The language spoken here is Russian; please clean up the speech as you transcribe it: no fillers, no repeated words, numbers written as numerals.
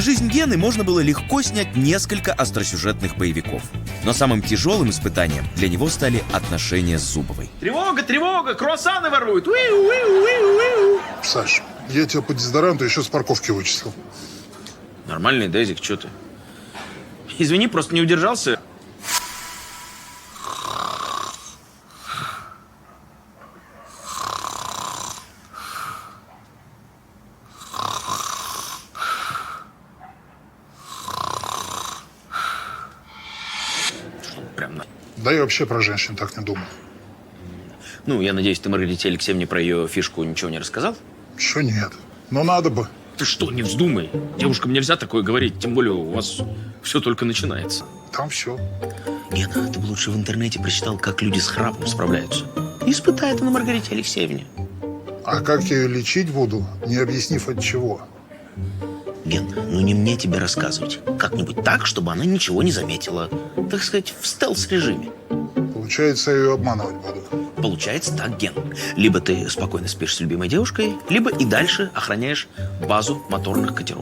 Жизнь Гены можно было легко снять несколько остросюжетных боевиков. Но самым тяжелым испытанием для него стали отношения с Зубовой. Тревога, тревога, круассаны воруют. Уиу. Саш, я тебя по дезодоранту еще с парковки вычислил. Нормальный Дезик, что ты? Извини, просто не удержался. Прям на... Да я вообще про женщин так не думаю. Ну, я надеюсь, ты Маргарите Алексеевне про ее фишку ничего не рассказал? Еще нет. Но надо бы. Ты что, не вздумай. Девушкам нельзя такое говорить, тем более у вас все только начинается. Там все. Гена, ты бы лучше в интернете прочитал, как люди с храпом справляются. Испытай это на Маргарите Алексеевне. А как я ее лечить буду, не объяснив от чего? Ген, ну не мне тебе рассказывать. Как-нибудь так, чтобы она ничего не заметила. Так сказать, в стелс-режиме. Получается, я ее обманывать буду. Получается так, Ген. Либо ты спокойно спишь с любимой девушкой, либо и дальше охраняешь базу моторных катеров.